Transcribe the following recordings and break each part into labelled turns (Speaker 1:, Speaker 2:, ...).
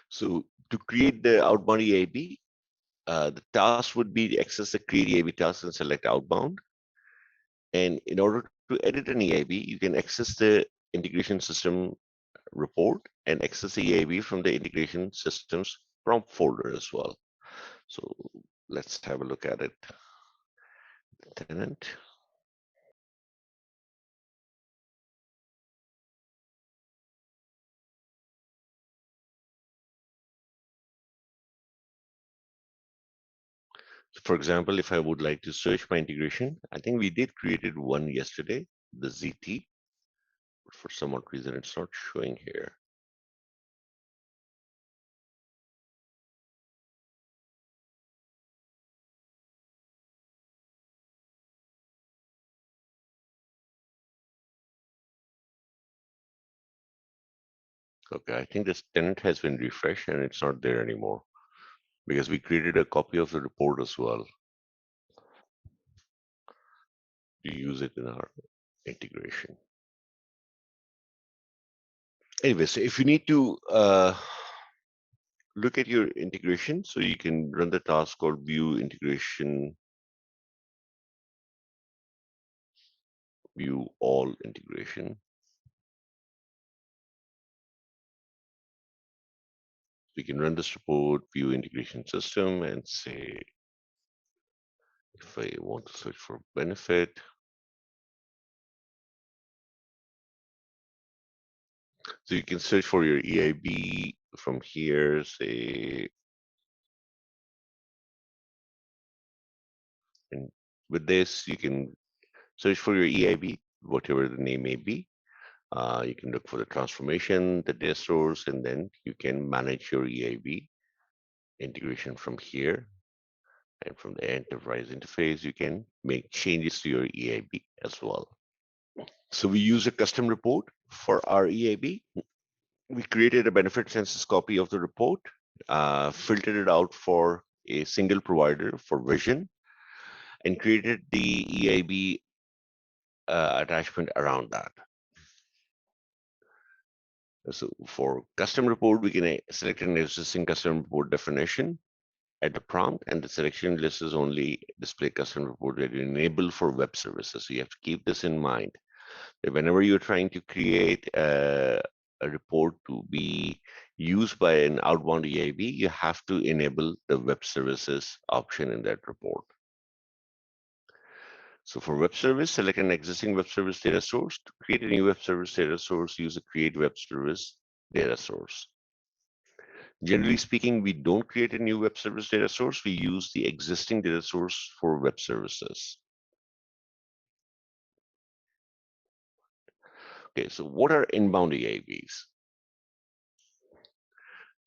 Speaker 1: So to create the outbound EIB, the task would be to access the create EIB task and select outbound. And in order to edit an EIB, you can access the integration system report and access the EIB from the integration systems prompt folder as well. So let's have a look at it. Tenant. So for example, if I would like to search my integration, I think we did created one yesterday, the ZT, but for some odd reason it's not showing here. Okay, I think this tenant has been refreshed and it's not there anymore because we created a copy of the report as well to use it in our integration. Anyway, so if you need to look at your integration, so you can run the task called view integration, view all integration. We can run this report, view integration system, and say, if I want to search for benefit, so you can search for your EIB from here, say, and with this, you can search for your EIB, whatever the name may be. You can look for the transformation, the data source, and then you can manage your EIB integration from here. And from the enterprise interface, you can make changes to your EIB as well. So we use a custom report for our EIB. We created a benefit census copy of the report, filtered it out for a single provider for vision, and created the EIB attachment around that. So for custom report, we can select an existing custom report definition at the prompt, and the selection list is only display custom report that you enable for web services. So you have to keep this in mind. That whenever you're trying to create a report to be used by an outbound EIB, you have to enable the web services option in that report. So for web service, select an existing web service data source. To create a new web service data source, use a create web service data source. Generally speaking, we don't create a new web service data source. We use the existing data source for web services. Okay, so what are inbound EIBs?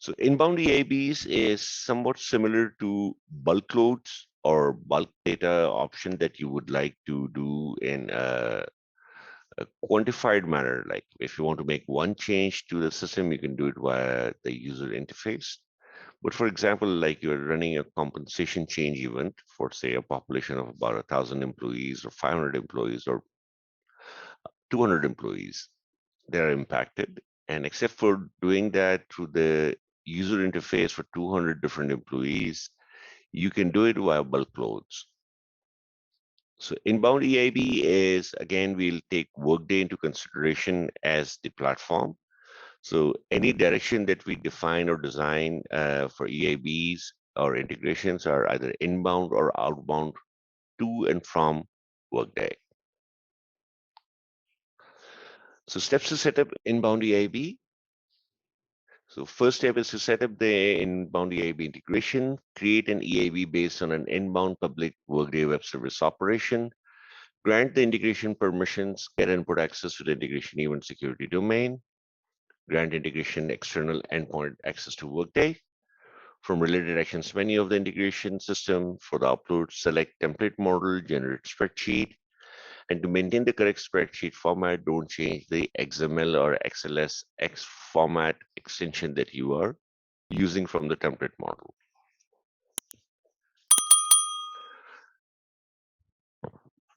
Speaker 1: So inbound EIBs is somewhat similar to bulk loads or bulk data option that you would like to do in a quantified manner. Like if you want to make one change to the system, you can do it via the user interface. But for example, like you're running a compensation change event for say a population of about 1,000 employees or 500 employees or 200 employees, they're impacted. And except for doing that through the user interface for 200 different employees, you can do it via bulk loads. So inbound EIB is, again, we'll take Workday into consideration as the platform. So any direction that we define or design for EIBs or integrations are either inbound or outbound to and from Workday. So steps to set up inbound EIB. So first step is to set up the inbound EIB integration, create an EIB based on an inbound public Workday web service operation, grant the integration permissions, get input access to the integration event security domain, grant integration external endpoint access to Workday. From related actions menu of the integration system, for the upload, select template model, generate spreadsheet, and to maintain the correct spreadsheet format, don't change the XML or XLSX format extension that you are using from the template model.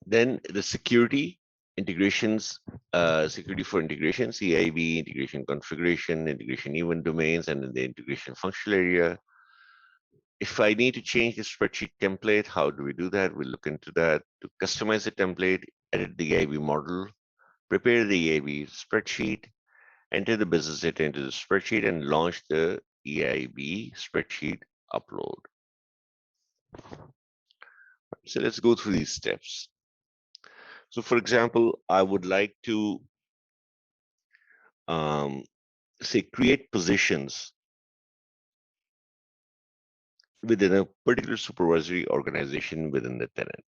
Speaker 1: Then the security. integrations, security for integrations, EIB, integration configuration, integration event domains, and in the integration functional area. If I need to change the spreadsheet template, how do we do that? We'll look into that. To customize the template, edit the EIB model, prepare the EIB spreadsheet, enter the business data into the spreadsheet, and launch the EIB spreadsheet upload. So let's go through these steps. So for example, I would like to say create positions within a particular supervisory organization within the tenant.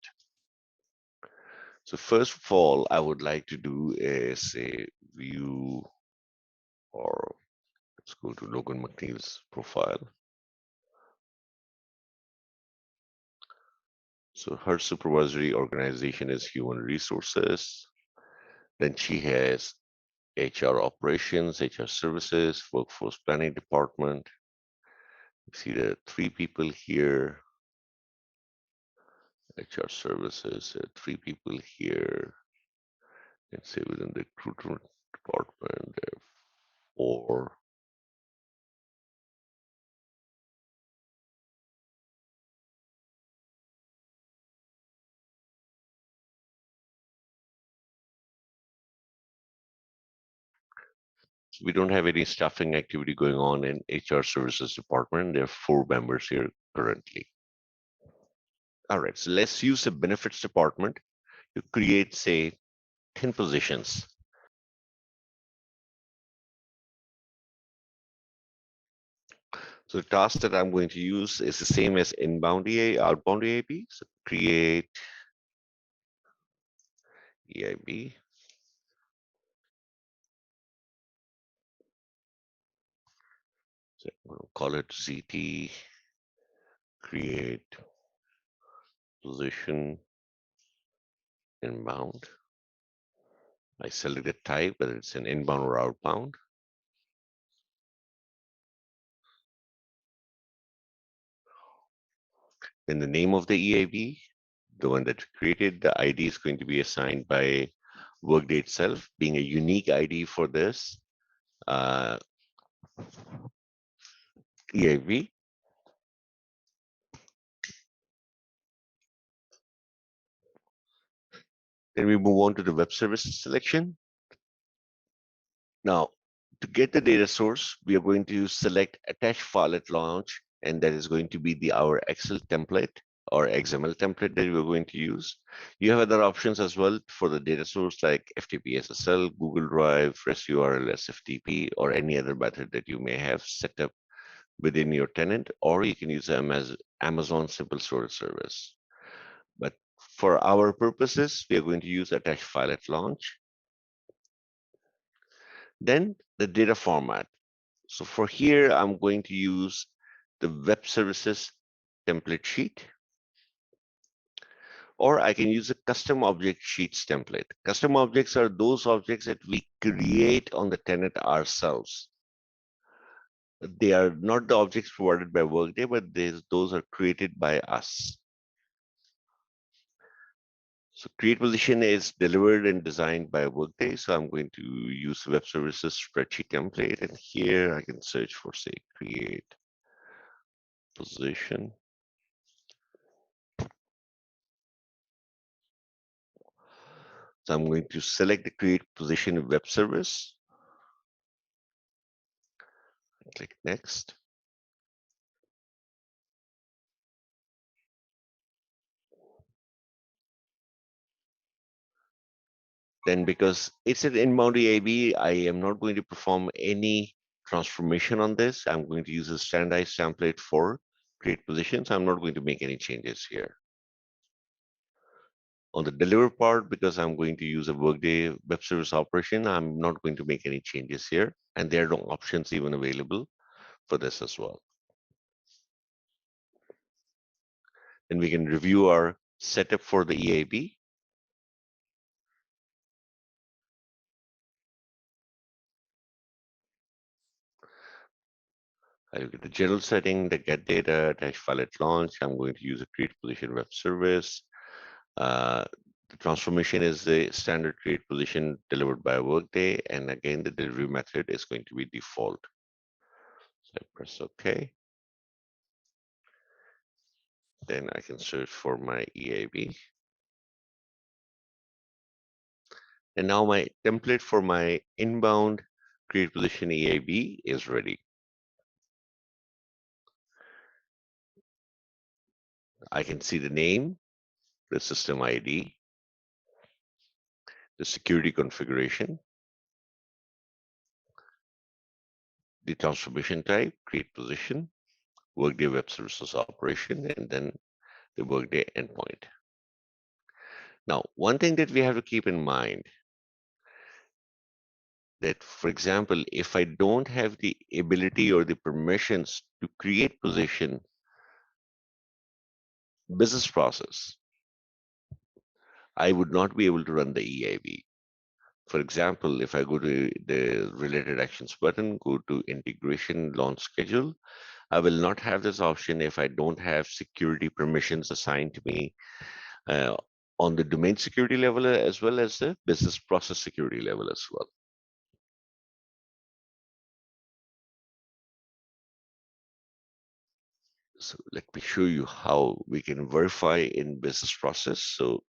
Speaker 1: So first of all, I would like to do is a view, or let's go to Logan McNeil's profile. So her supervisory organization is human resources. Then she has HR operations, HR services, workforce planning department. You see the 3 people here. HR services, 3 people here. Let's say within the recruitment department, 4. So we don't have any staffing activity going on in HR services department. There are 4 members here currently. All right, so let's use the benefits department to create, say, 10 positions. So the task that I'm going to use is the same as inbound EA, outbound EIB. So create EIB. So we'll call it ZT create position inbound. I select the type, whether it's an inbound or outbound. Then the name of the EIB, the one that we created, the ID is going to be assigned by Workday itself, being a unique ID for this EIB. Then we move on to the web services selection. Now, to get the data source, we are going to select attach file at launch, and that is going to be our Excel template or XML template that we're going to use. You have other options as well for the data source like FTP SSL, Google Drive, REST URL, SFTP, or any other method that you may have set up within your tenant, or you can use them as Amazon Simple Storage Service. But for our purposes, we are going to use attach file at launch. Then the data format. So for here, I'm going to use the web services template sheet, or I can use a custom object sheets template. Custom objects are those objects that we create on the tenant ourselves. They are not the objects provided by Workday, but those are created by us. So create position is delivered and designed by Workday. So I'm going to use web services spreadsheet template. And here I can search for, say, create position. So I'm going to select the create position web service. Click next. Then because it's an inbound EIB, I am not going to perform any transformation on this. I'm going to use a standardized template for create positions. I'm not going to make any changes here. On the deliver part, because I'm going to use a Workday web service operation, I'm not going to make any changes here. And there are no options even available for this as well. Then we can review our setup for the EIB. I look at the general setting, the get data, attach file at launch. I'm going to use a create position web service. The transformation is the standard create position delivered by Workday, and again, the delivery method is going to be default. So I press OK. Then I can search for my EIB. And now my template for my inbound create position EIB is ready. I can see the name, the system ID, the security configuration, the transformation type, create position, Workday Web Services operation, and then the Workday endpoint. Now, one thing that we have to keep in mind that, for example, if I don't have the ability or the permissions to create position business process, I would not be able to run the EIB. For example, if I go to the related actions button, go to integration launch schedule, I will not have this option if I don't have security permissions assigned to me uh, on the domain security level as well as the business process security level as well. So let me show you how we can verify in business process. So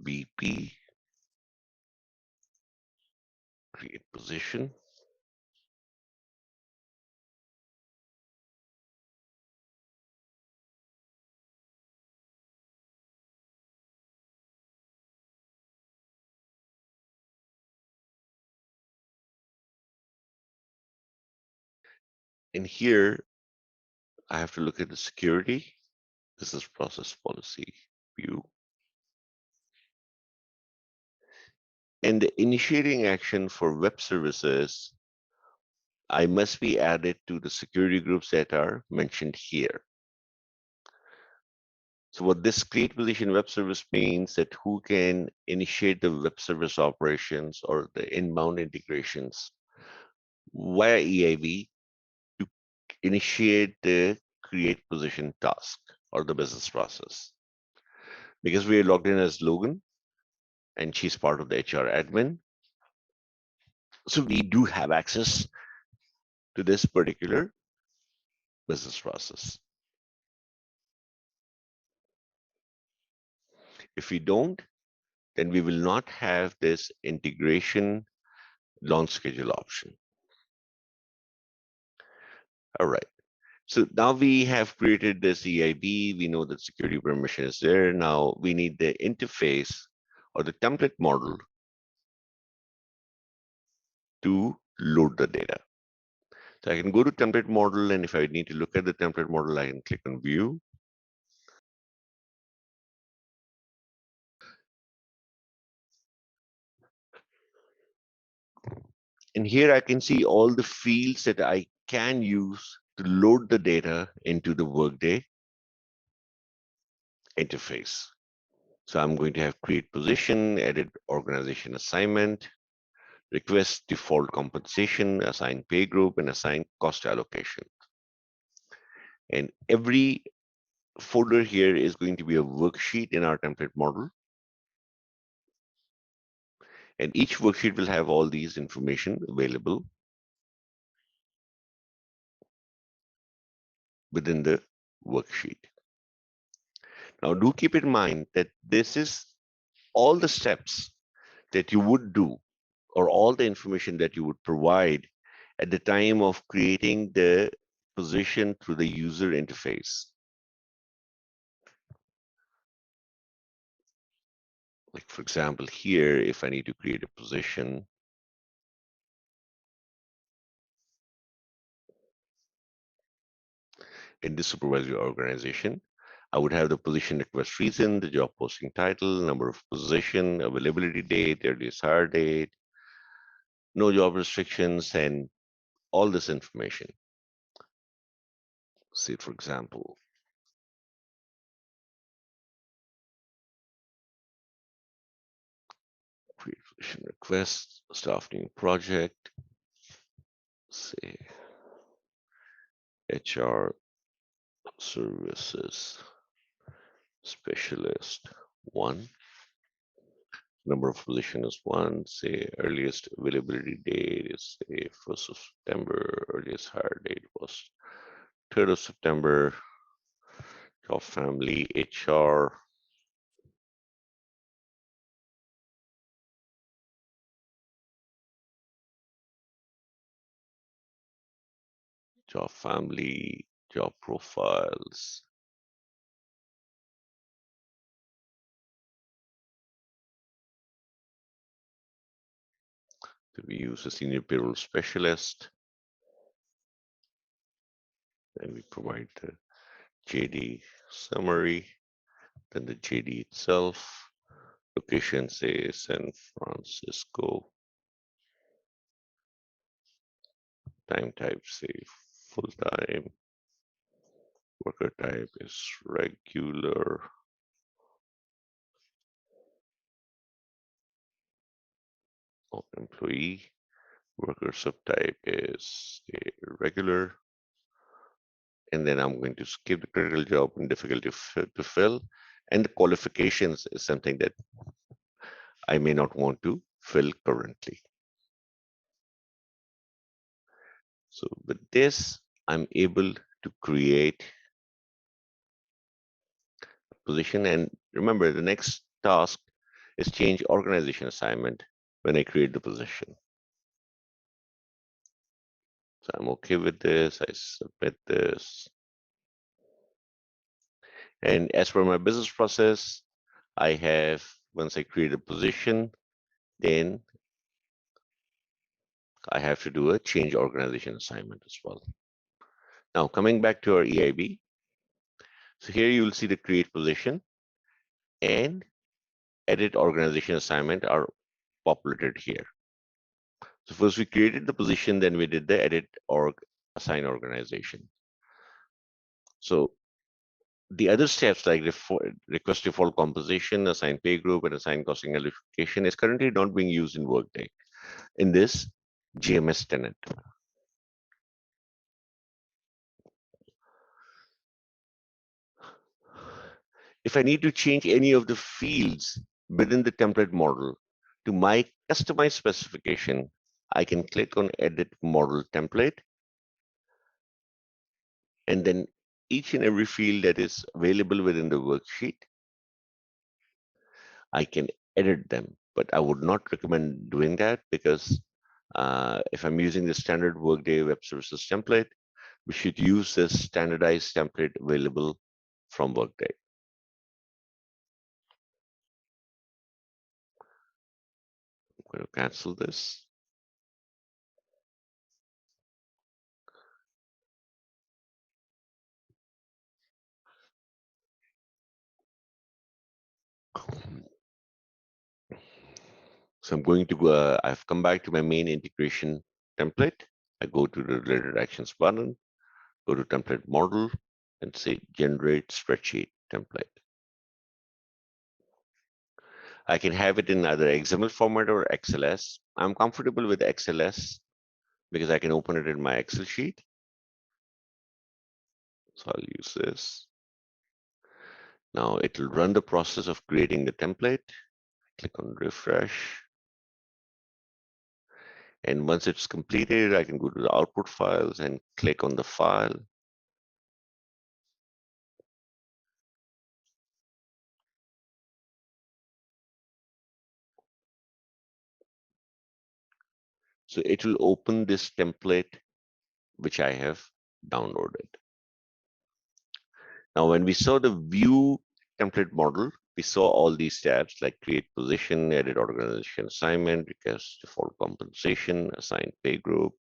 Speaker 1: BP, create position. And here I have to look at the security, business process policy view. And the initiating action for web services, I must be added to the security groups that are mentioned here. So what this create position web service means that who can initiate the web service operations or the inbound integrations via EIB to initiate the create position task or the business process. Because we are logged in as Logan and she's part of the HR admin. So we do have access to this particular business process. If we don't, then we will not have this integration launch schedule option. All right. So now we have created this EIB. We know that security permission is there. Now we need the interface or the template model to load the data. So I can go to template model, and if I need to look at the template model, I can click on view. And here I can see all the fields that I can use to load the data into the Workday interface. So I'm going to have create position, edit organization assignment, request default compensation, assign pay group, and assign cost allocation. And every folder here is going to be a worksheet in our template model. And each worksheet will have all these information available within the worksheet. Now, do keep in mind that this is all the steps that you would do or all the information that you would provide at the time of creating the position through the user interface. Like, for example, here, if I need to create a position, in this supervisory organization, I would have the position request reason, the job posting title, number of position, availability date, earliest hire date, no job restrictions, and all this information. Say, for example, create position request, staff new project, say HR services specialist 1. Number of position is 1. Say earliest availability date is say 1st of September. Earliest hire date was 3rd of September. Job family HR. Job family, job profiles. So we use a senior payroll specialist. And we provide the JD summary, then the JD itself. Location say San Francisco. Time type say full time. Worker type is regular. Employee. Worker subtype is regular. And then I'm going to skip the critical job and difficulty to fill. And the qualifications is something that I may not want to fill currently. So with this, I'm able to create a position. And remember, the next task is change organization assignment when I create the position. So I'm okay with this. I submit this. And as per my business process, I have, once I create a position, then I have to do a change organization assignment as well. Now, coming back to our EIB. So here you will see the create position and edit organization assignment are populated here. So first we created the position, then we did the edit org assign organization. So the other steps like request default composition, assign pay group, and assign costing allocation is currently not being used in Workday in this GMS tenant. If I need to change any of the fields within the template model to my customized specification, I can click on edit model template. And then each and every field that is available within the worksheet, I can edit them. But I would not recommend doing that because if I'm using the standard Workday Web Services template, we should use this standardized template available from Workday. I'm going to cancel this. So I'm going to go, I've come back to my main integration template. I go to the related actions button, go to template model and say generate spreadsheet template. I can have it in either XML format or XLS. I'm comfortable with XLS because I can open it in my Excel sheet. So I'll use this. Now it will run the process of creating the template. Click on refresh. And once it's completed, I can go to the output files and click on the file. So it will open this template, which I have downloaded. Now, when we saw the view template model, we saw all these tabs like create position, edit organization assignment, request default compensation, assign pay group,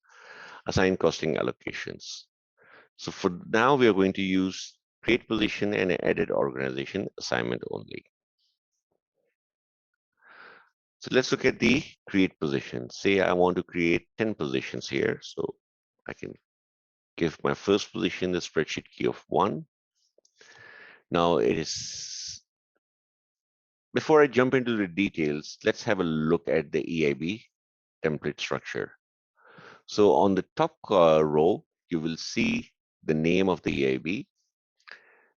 Speaker 1: assign costing allocations. So for now, we are going to use create position and edit organization assignment only. So let's look at the create position. Say I want to create 10 positions here. So I can give my first position the spreadsheet key of 1. Now it is, before I jump into the details, let's have a look at the EIB template structure. So on the top row, you will see the name of the EIB.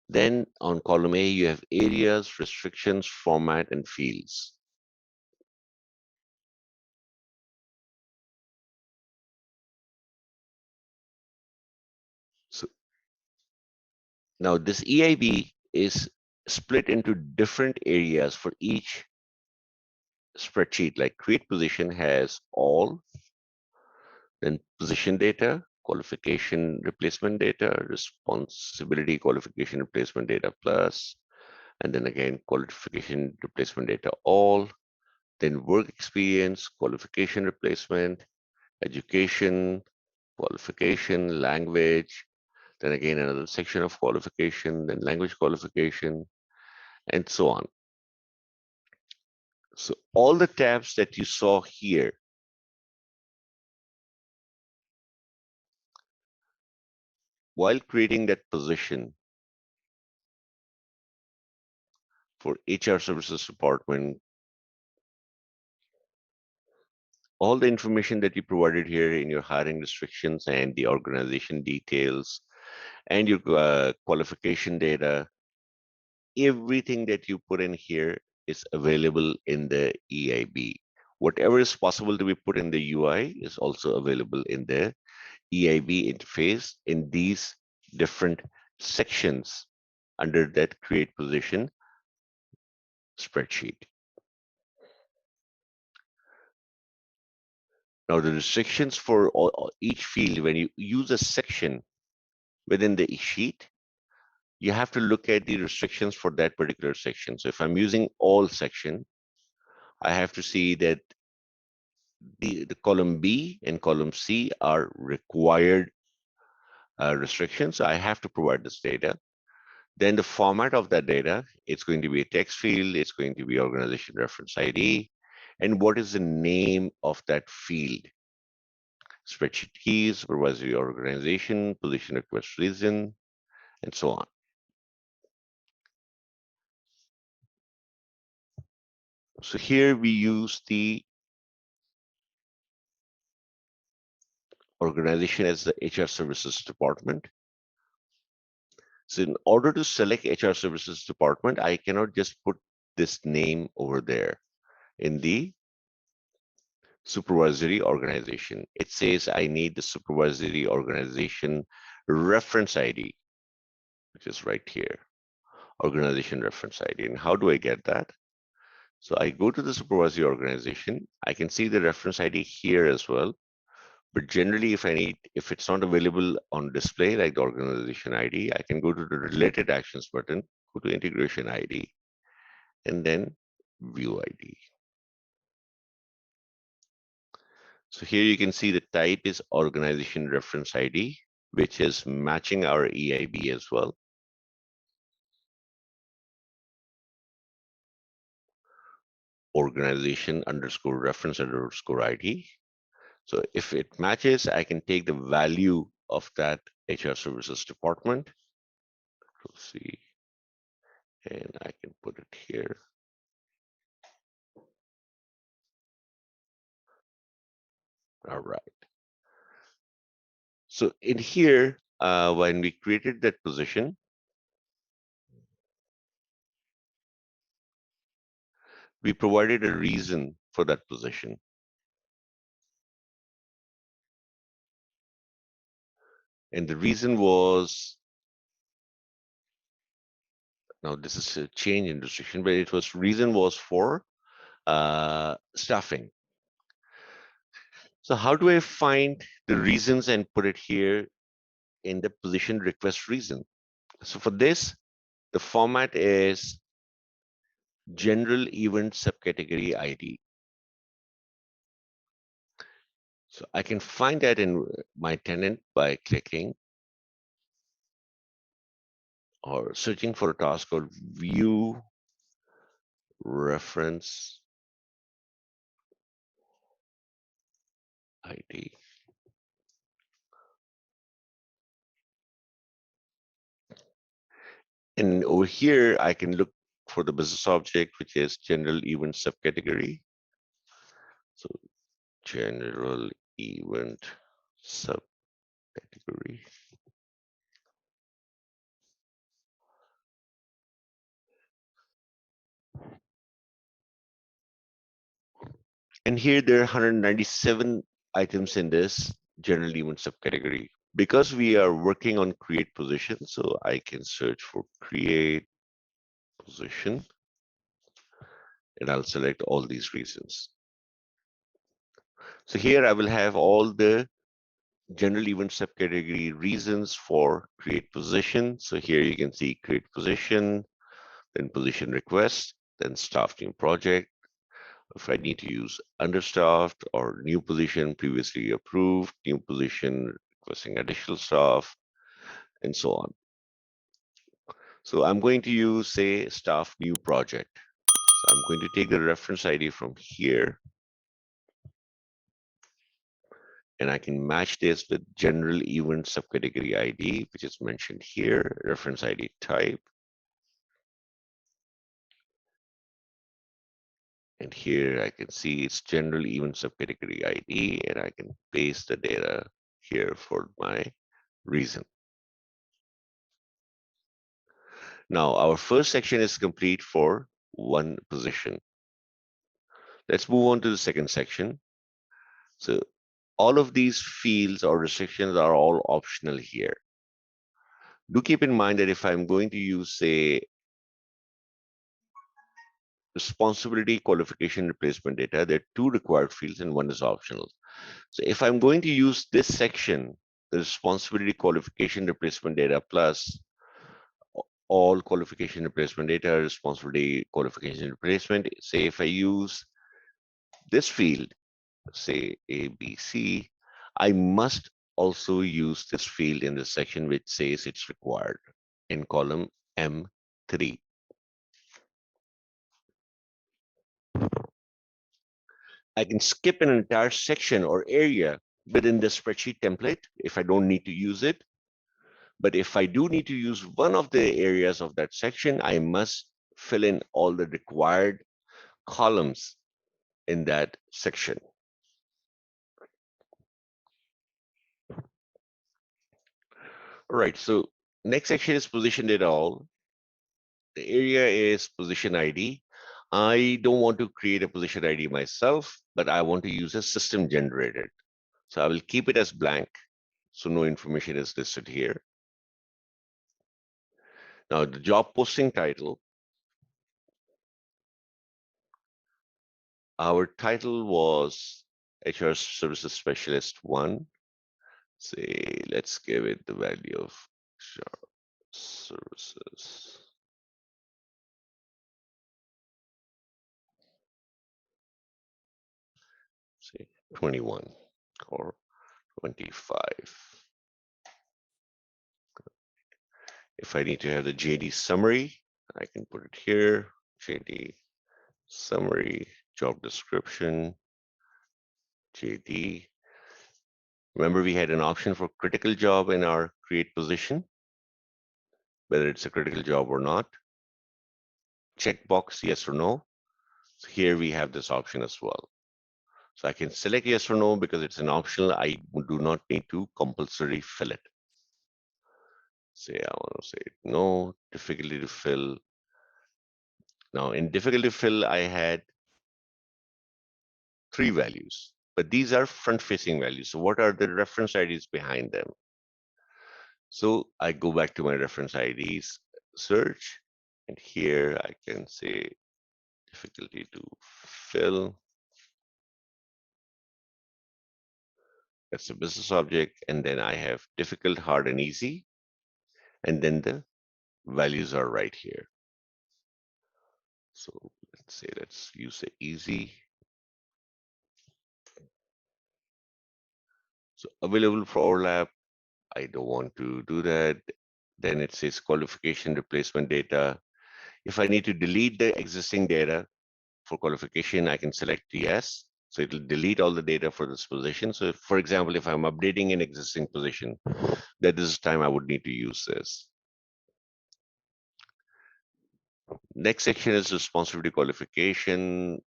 Speaker 1: Then on column A, you have areas, restrictions, format, and fields. Now, this EIB is split into different areas for each spreadsheet. Like create position has all, then position data, qualification replacement data, responsibility qualification replacement data plus, and then again qualification replacement data all, then work experience, qualification replacement, education, qualification, language, then again another section of qualification, then language qualification, and so on. So all the tabs that you saw here, while creating that position for HR services department, all the information that you provided here in your hiring restrictions and the organization details and your qualification data, everything that you put in here is available in the EIB. Whatever is possible to be put in the UI is also available in the EIB interface in these different sections under that create position spreadsheet. Now the restrictions for each field, when you use a section within the sheet, you have to look at the restrictions for that particular section. So if I'm using all section, I have to see that the column B and column C are required restrictions. So I have to provide this data. Then the format of that data, it's going to be a text field, it's going to be organization reference ID, and what is the name of that field? Spreadsheet keys, supervisory organization, position request reason, and so on. So here we use the organization as the HR services department. So in order to select HR services department, I cannot just put this name over there in the supervisory organization. It says I need the supervisory organization reference ID, which is right here, organization reference ID. And how do I get that? So I go to the supervisory organization. I can see the reference ID here as well. But generally, if it's not available on display, like the organization ID, I can go to the related actions button, go to integration ID, and then view ID. So here you can see the type is organization reference ID, which is matching our EIB as well. Organization underscore reference underscore ID. So if it matches, I can take the value of that HR services department. We'll see, and I can put it here. All right. So in here, when we created that position, we provided a reason for that position. And the reason was, now this is a change in restriction, but it was reason was for staffing. So how do I find the reasons and put it here in the position request reason? So for this, the format is general event subcategory ID. So I can find that in my tenant by clicking or searching for a task called view reference ID. And over here, I can look for the business object, which is general event subcategory. So general event subcategory. And here there are 197 items in this general event subcategory. Because we are working on create position, so I can search for create position, and I'll select all these reasons. So here I will have all the general event subcategory reasons for create position. So here you can see create position, then position request, then staff new project. If I need to use understaffed or new position previously approved, new position requesting additional staff, and so on. So I'm going to use, say, staff new project. So I'm going to take the reference ID from here, and I can match this with general event subcategory ID, which is mentioned here, reference ID type. And here I can see it's general event subcategory ID, and I can paste the data here for my reason. Now, our first section is complete for one position. Let's move on to the second section. So all of these fields or restrictions are all optional here. Do keep in mind that if I'm going to use, say, responsibility qualification replacement data, there are two required fields and one is optional. So if I'm going to use this section, the responsibility qualification replacement data plus all qualification replacement data, responsibility qualification replacement, say if I use this field, say ABC, I must also use this field in the section which says it's required in column M3. I can skip an entire section or area within the spreadsheet template if I don't need to use it. But if I do need to use one of the areas of that section, I must fill in all the required columns in that section. All right, so next section is position data all. The area is position ID. I don't want to create a position ID myself, but I want to use a system generated. So I will keep it as blank, so no information is listed here. Now the job posting title, our title was HR Services Specialist 1. Say, let's give it the value of HR Services. Say 21 or 25. If I need to have the JD summary, I can put it here, JD summary, job description, JD. Remember, we had an option for critical job in our create position, whether it's a critical job or not. Checkbox, yes or no. So here we have this option as well. So I can select yes or no because it's an optional. I do not need to compulsory fill it. Say I want to say no, difficulty to fill. Now in difficulty to fill, I had 3 values, but these are front-facing values. So what are the reference IDs behind them? So I go back to my reference IDs search, and here I can say difficulty to fill. That's a business object, and then I have difficult, hard, and easy, and then the values are right here. So let's say let's use the easy. So available for overlap, I don't want to do that. Then it says qualification replacement data. If I need to delete the existing data for qualification, I can select yes. So it will delete all the data for this position. So if, for example, if I'm updating an existing position, that is time I would need to use this. Next section is responsibility qualification.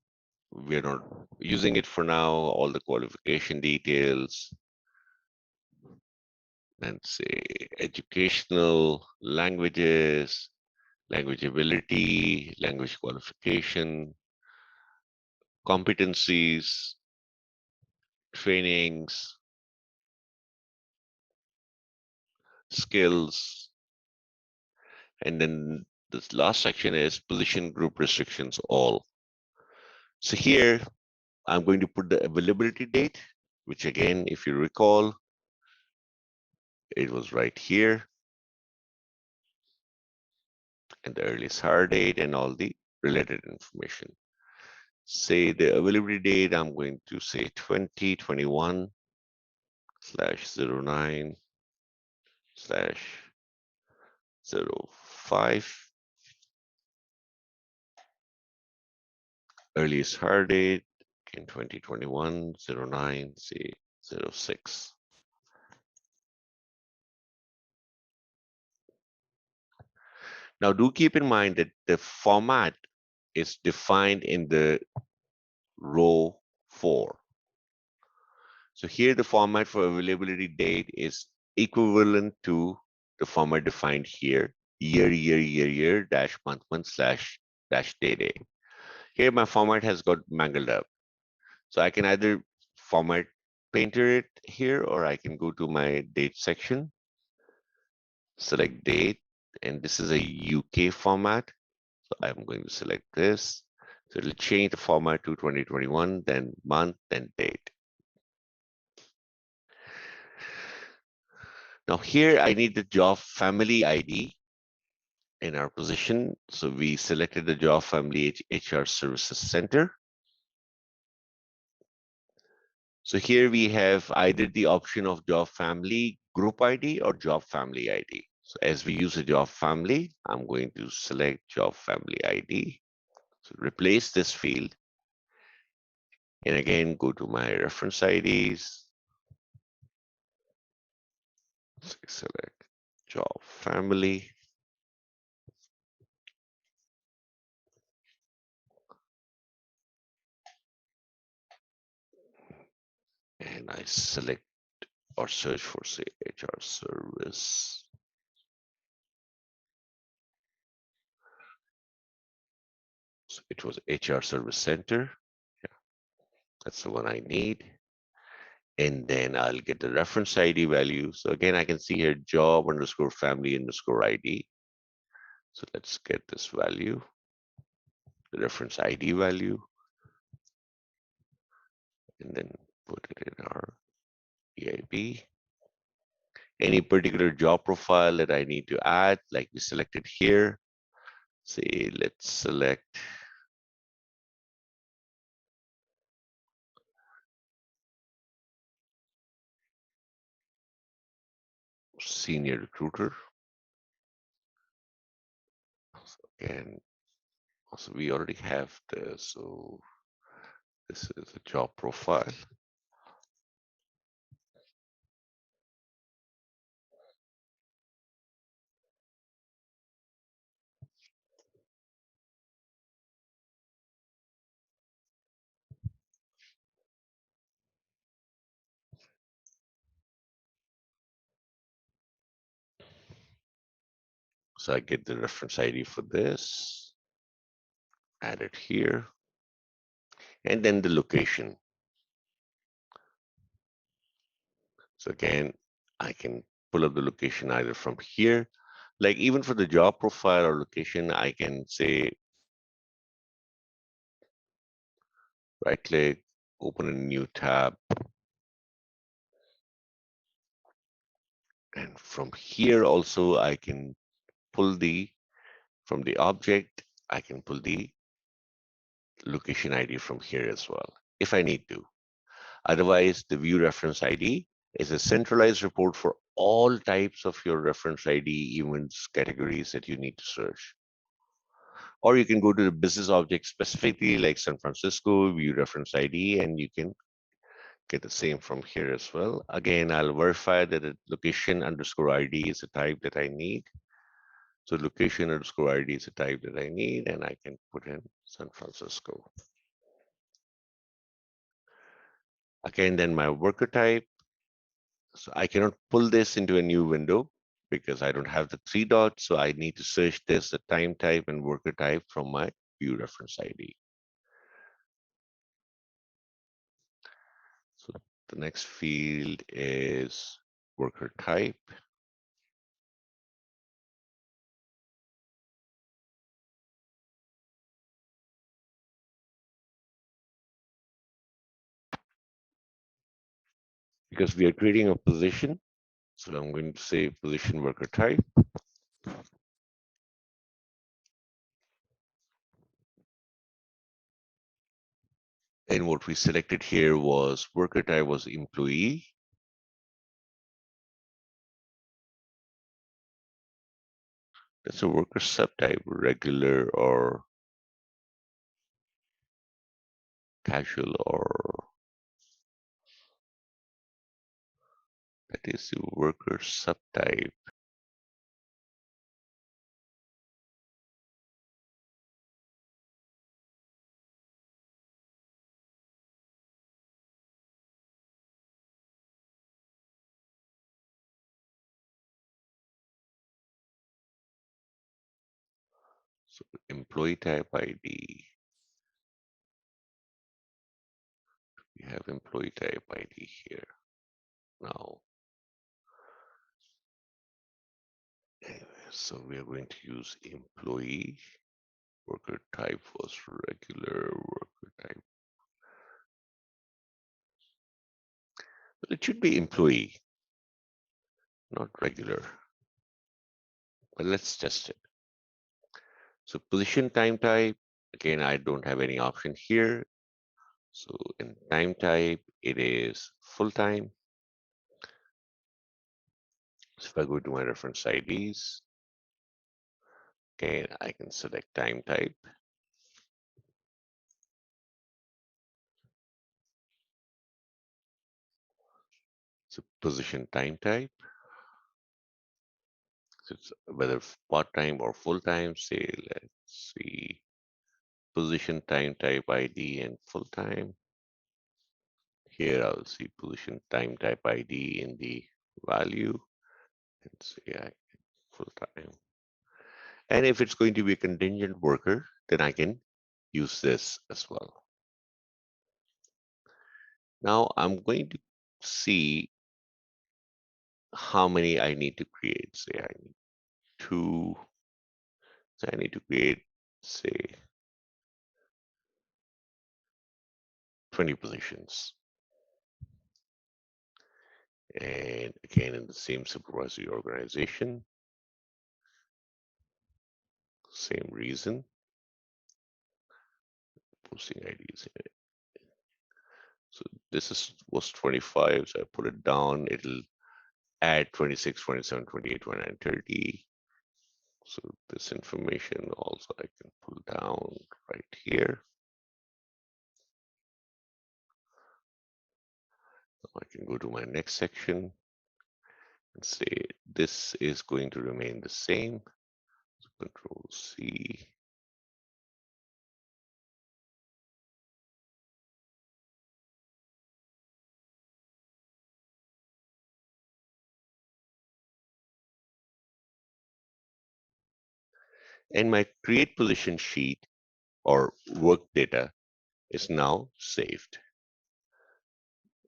Speaker 1: We're not using it for now, all the qualification details. And say educational languages, language ability, language qualification, competencies, trainings, skills, and then this last section is position group restrictions all. So here I'm going to put the availability date, which again, if you recall, it was right here, and the earliest hire date and all the related information. Say the availability date, I'm going to say 2021/09/05. Earliest hire date in 2021/09, say 06. Now do keep in mind that the format is defined in the row 4. So here the format for availability date is equivalent to the format defined here, year dash month slash dash day. Here my format has got mangled up. So I can either format painter it here, or I can go to my date section, select date, and this is a UK format. So I'm going to select this. So it'll change the format to 2021, then month, then date. Now here I need the job family ID in our position. So we selected the job family HR Services Center. So here we have either the option of job family group ID or job family ID. So as we use a job family, I'm going to select job family ID. So replace this field. And again, go to my reference IDs. Select job family. And I select or search for, say, HR service. So it was HR Service Center. Yeah, that's the one I need. And then I'll get the reference ID value. So again, I can see here job underscore family underscore ID. So let's get this value, the reference ID value, and then put it in our EIB. Any particular job profile that I need to add, like we selected here. Say, let's select senior recruiter. And also we already have this, so this is a job profile. So I get the reference ID for this, add it here, and then the location. So again, I can pull up the location either from here, like even for the job profile or location, I can say right click, open a new tab. And from here also, I can pull from the object, I can pull the location ID from here as well, if I need to. Otherwise, the view reference ID is a centralized report for all types of your reference ID events categories that you need to search. Or you can go to the business object specifically, like San Francisco, view reference ID, and you can get the same from here as well. Again, I'll verify that the location underscore ID is the type that I need. So location underscore ID is the type that I need, and I can put in San Francisco. Again, then my worker type. So I cannot pull this into a new window because I don't have the 3 dots. So I need to search this, the time type and worker type from my view reference ID. So the next field is worker type. because we are creating a position. So I'm going to say position worker type. And what we selected here was worker type was employee. That's a worker subtype, regular or casual, or that is the worker subtype. So employee type ID. We have employee type ID here. Now, so we are going to use employee. Worker type was regular worker type. But it should be employee, not regular. But let's test it. So position time type, again, I don't have any option here. So in time type, it is full-time. So if I go to my reference IDs, okay, I can select time type. So position time type. So it's whether part-time or full-time, say, let's see, position time type ID and full-time. Here I'll see position time type ID in the value and say full-time. And if it's going to be a contingent worker, then I can use this as well. Now I'm going to see how many I need to create. Say I need 2. So I need to create, say, 20 positions. And again, in the same supervisory organization, same reason, posting IDs. So this was 25, so I put it down. It'll add 26, 27, 28, 29, 30. So this information also I can pull down right here. I can go to my next section and say this is going to remain the same. So Control C. And my create position sheet or work data is now saved.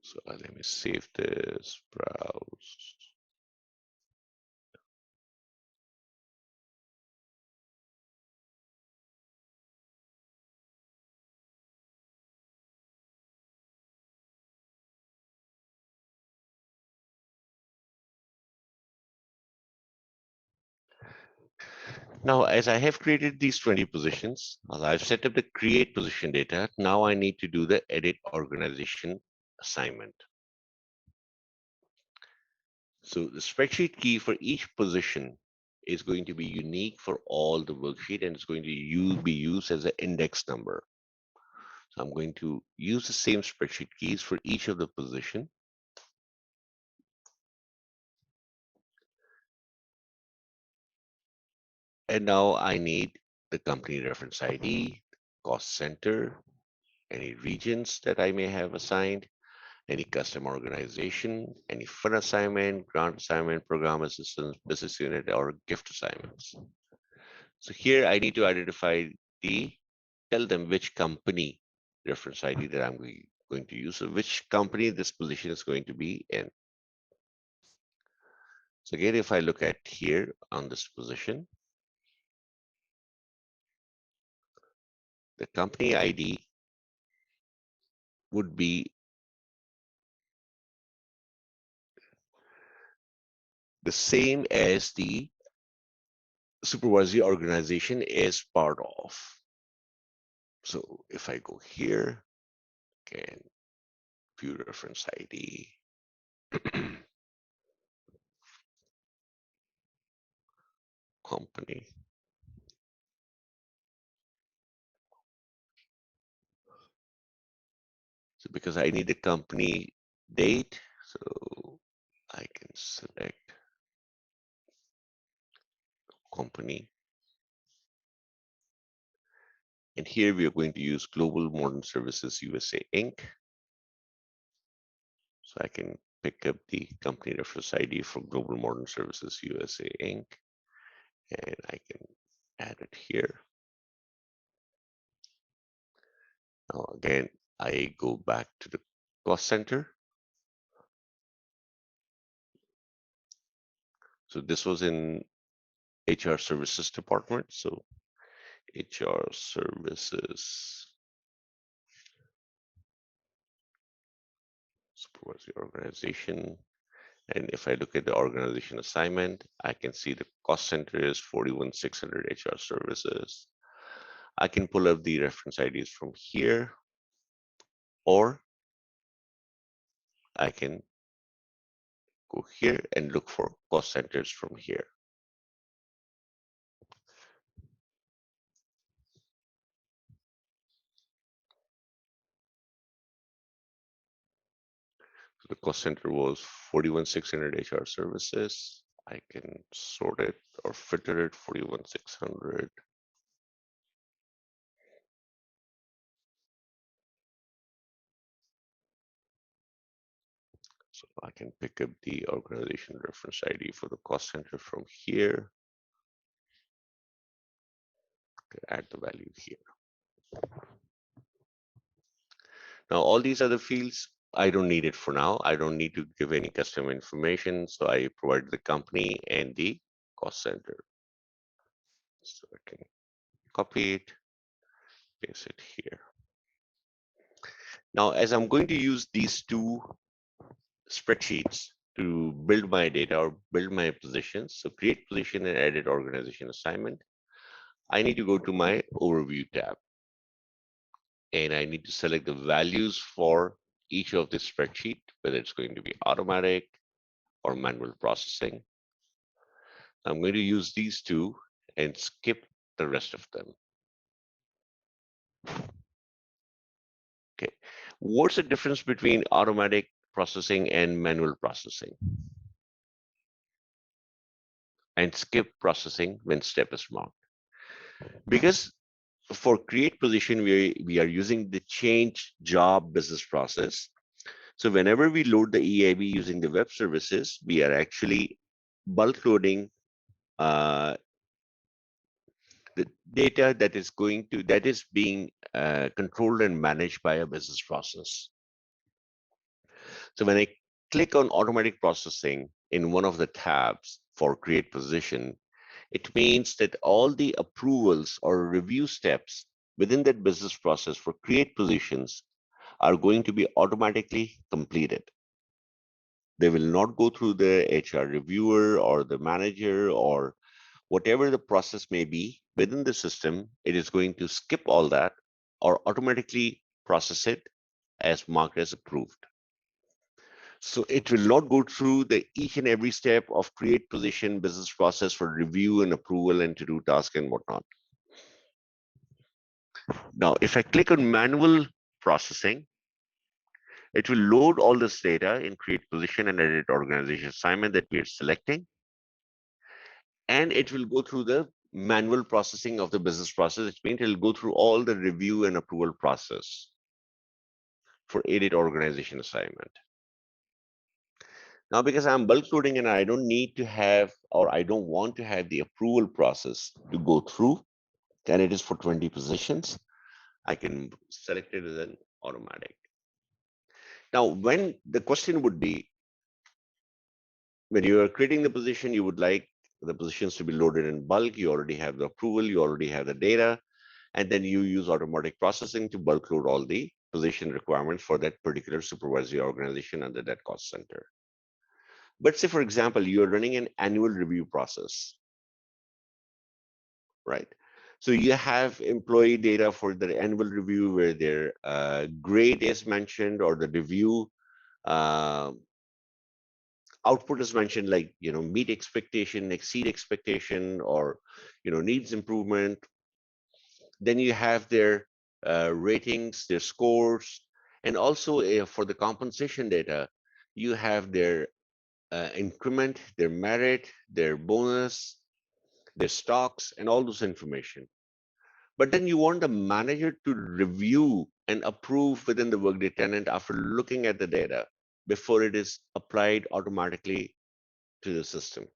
Speaker 1: So let me save this, browse. Now, as I have created these 20 positions, I've set up the create position data. Now I need to do the edit organization assignment. So the spreadsheet key for each position is going to be unique for all the worksheet, and it's going to be used as an index number. So I'm going to use the same spreadsheet keys for each of the position. And now I need the company reference ID, cost center, any regions that I may have assigned, any custom organization, any fund assignment, grant assignment, program assistance, business unit, or gift assignments. So here I need to identify tell them which company reference ID that I'm going to use, so which company this position is going to be in. So again, if I look at here on this position, the company ID would be the same as the supervisory organization is part of. So if I go here, again, view reference ID, company. So because I need the company date, so I can select company. And here we are going to use Global Modern Services USA Inc. So I can pick up the company reference ID for Global Modern Services USA Inc. And I can add it here. Now again, I go back to the cost center. So this was in HR services department. So HR services supervisory organization. And if I look at the organization assignment, I can see the cost center is 41600 HR services. I can pull up the reference IDs from here, or I can go here and look for cost centers from here. So the cost center was 41600 HR services. I can sort it or filter it 41600. So I can pick up the organization reference ID for the cost center from here. Add the value here. Now, all these other fields, I don't need it for now. I don't need to give any custom information. So I provide the company and the cost center. So I can copy it, paste it here. Now, as I'm going to use these two spreadsheets to build my data or build my positions, so create position and edit organization assignment, I need to go to my overview tab. And I need to select the values for each of the spreadsheet, whether it's going to be automatic or manual processing. I'm going to use these two and skip the rest of them. Okay, what's the difference between automatic processing and manual processing? And skip processing when step is marked. Because for create position, we are using the change job business process. So whenever we load the EIB using the web services, we are actually bulk loading the data that is being controlled and managed by a business process. So when I click on automatic processing in one of the tabs for create position, it means that all the approvals or review steps within that business process for create positions are going to be automatically completed. They will not go through the HR reviewer or the manager or whatever the process may be within the system. It is going to skip all that or automatically process it as marked as approved. So it will not go through the each and every step of create position business process for review and approval and to do task and whatnot. Now, if I click on manual processing, it will load all this data in create position and edit organization assignment that we are selecting. And it will go through the manual processing of the business process. It means it will go through all the review and approval process for edit organization assignment. Now, because I'm bulk loading and I don't need to have, or I don't want to have the approval process to go through, and it is for 20 positions, I can select it as an automatic. Now, when the question would be, when you are creating the position, you would like the positions to be loaded in bulk. You already have the approval, you already have the data, and then you use automatic processing to bulk load all the position requirements for that particular supervisory organization under that cost center. But say, for example, you're running an annual review process, right? So you have employee data for the annual review where their grade is mentioned or the review uh, output is mentioned, like, meet expectation, exceed expectation, or, needs improvement. Then you have their ratings, their scores, and also for the compensation data, you have their increment, their merit, their bonus, their stocks, and all those information. But then you want the manager to review and approve within the Workday tenant after looking at the data before it is applied automatically to the system.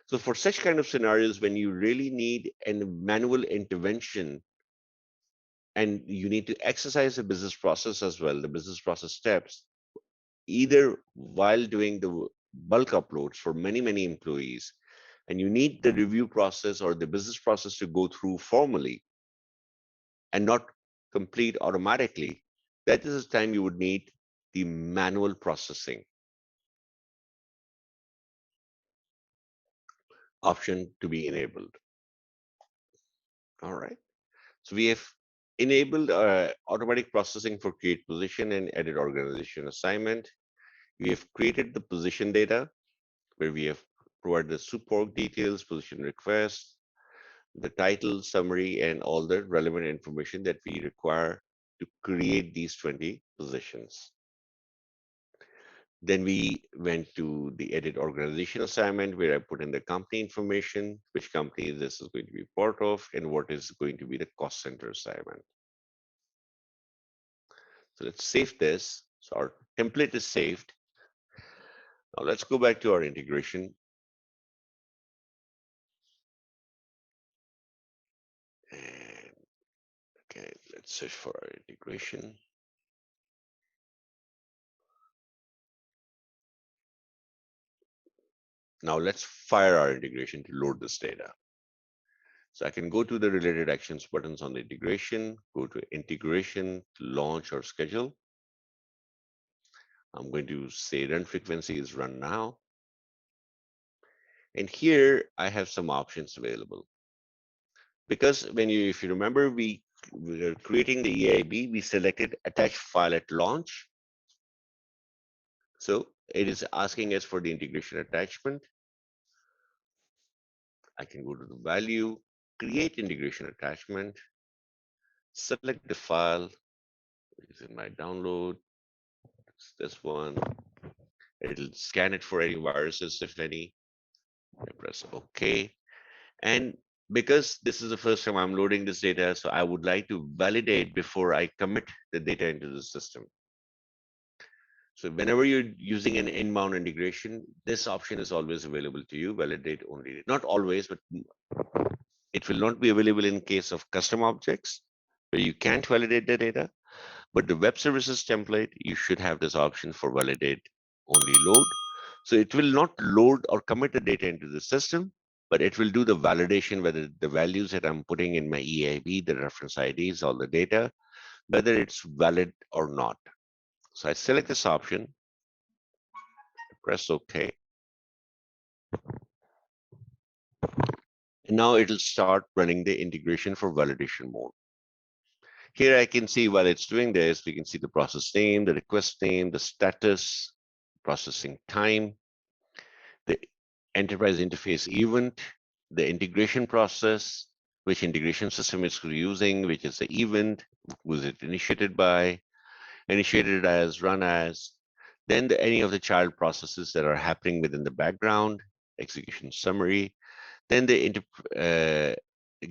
Speaker 1: So for such kind of scenarios, when you really need a manual intervention and you need to exercise the business process as well, the business process steps, either while doing the bulk uploads for many, many employees, and you need the review process or the business process to go through formally and not complete automatically, that is the time you would need the manual processing option to be enabled. All right. So we have enabled automatic processing for create position and edit organization assignment. We have created the position data where we have provided the support details, position requests, the title, summary, and all the relevant information that we require to create these 20 positions. Then we went to the edit organization assignment where I put in the company information, which company this is going to be part of, and what is going to be the cost center assignment. So let's save this. So our template is saved. Now let's go back to our integration. And okay, let's search for our integration. Now let's fire our integration to load this data. So I can go to the related actions buttons on the integration, go to integration, launch or schedule. I'm going to say run frequency is run now. And here I have some options available. Because if you remember, we were creating the EIB, we selected attach file at launch. So it is asking us for the integration attachment. I can go to the value, create integration attachment, select the file, which is in my download. It's this one. It'll scan it for any viruses, if any. I press OK. And because this is the first time I'm loading this data, so I would like to validate before I commit the data into the system. So whenever you're using an inbound integration, this option is always available to you, validate only. Not always, but it will not be available in case of custom objects where you can't validate the data. But the web services template, you should have this option for validate only load. So it will not load or commit the data into the system, but it will do the validation whether the values that I'm putting in my EIB, the reference IDs, all the data, whether it's valid or not. So I select this option, press OK. And now it'll start running the integration for validation mode. Here I can see while it's doing this, we can see the process name, the request name, the status, processing time, the enterprise interface event, the integration process, which integration system it's using, which is the event, was it initiated by, initiated as, run as, then any of the child processes that are happening within the background, execution summary, then the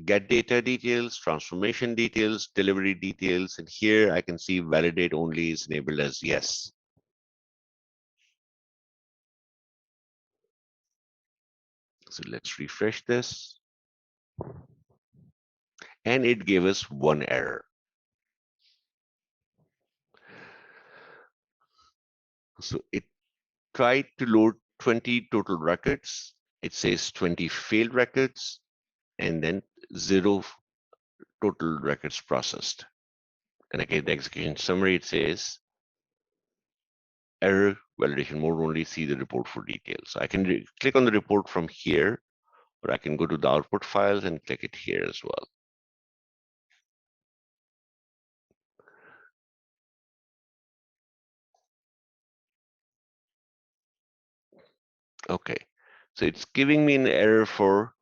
Speaker 1: get data details, transformation details, delivery details, and here I can see validate only is enabled as yes. So let's refresh this. And it gave us one error. So it tried to load 20 total records. It says 20 failed records and then 0 total records processed. And again, the execution summary, it says error validation mode, only see the report for details. So I can click on the report from here, or I can go to the output files and click it here as well. Okay, so it's giving me an error for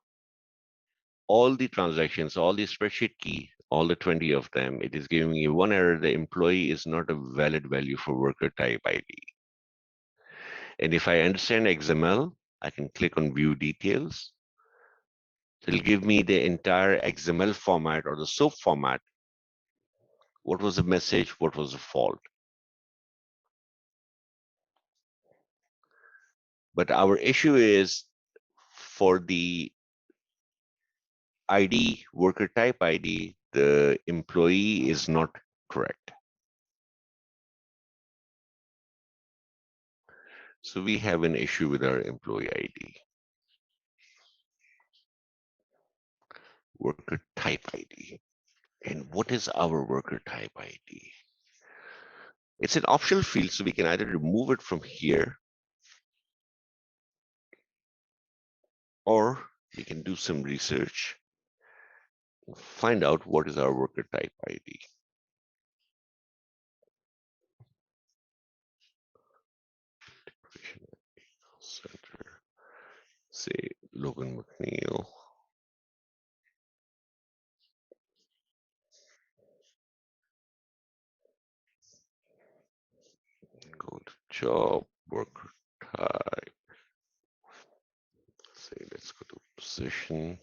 Speaker 1: all the transactions, all the spreadsheet key, all the 20 of them. It is giving me one error: the employee is not a valid value for worker type ID. And if I understand XML, I can click on view details. It'll give me the entire XML format or the SOAP format. What was the message? What was the fault? But our issue is for the ID, worker type ID, the employee is not correct. So we have an issue with our employee ID. Worker type ID. And what is our worker type ID? It's an optional field, so we can either remove it from here, or we can do some research, find out what is our worker type ID. Center, say Logan McNeil. Go to job, worker type. Say, let's go to position.